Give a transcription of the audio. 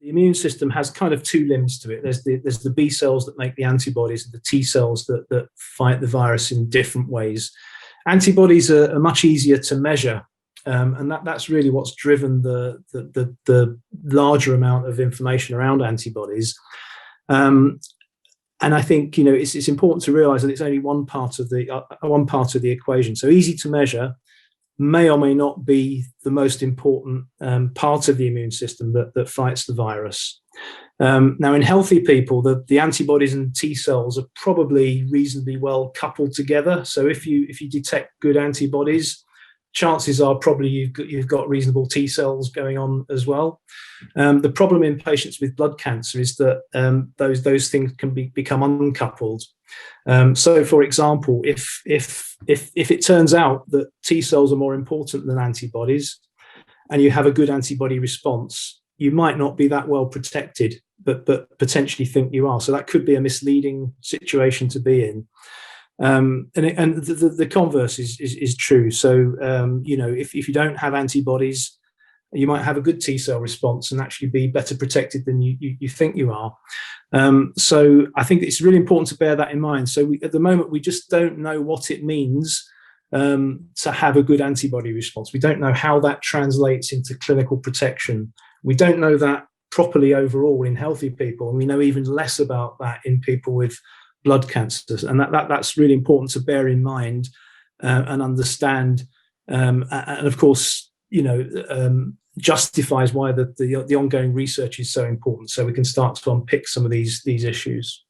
The immune system has kind of two limbs to it. There's the B cells that make the antibodies, and the T cells that fight the virus in different ways. Antibodies are much easier to measure, and that's really what's driven the larger amount of information around antibodies. And I think it's important to realise that it's only one part of the equation. So easy to measure may or may not be the most important part of the immune system that fights the virus. Now, in healthy people, the antibodies and T cells are probably reasonably well coupled together. So if you detect good antibodies, chances are probably you've got reasonable T cells going on as well. The problem in patients with blood cancer is that those things can become uncoupled. So, for example, if it turns out that T cells are more important than antibodies, and you have a good antibody response, you might not be that well protected, but potentially think you are. So that could be a misleading situation to be in. And the converse is true. So if you don't have antibodies, you might have a good T cell response and actually be better protected than you think you are. So I think it's really important to bear that in mind. So at the moment, we just don't know what it means to have a good antibody response. We don't know how that translates into clinical protection. We don't know that properly overall in healthy people, and we know even less about that in people with blood cancers, and that's really important to bear in mind and understand, and of course, justifies why the ongoing research is so important. So we can start to unpick some of these issues.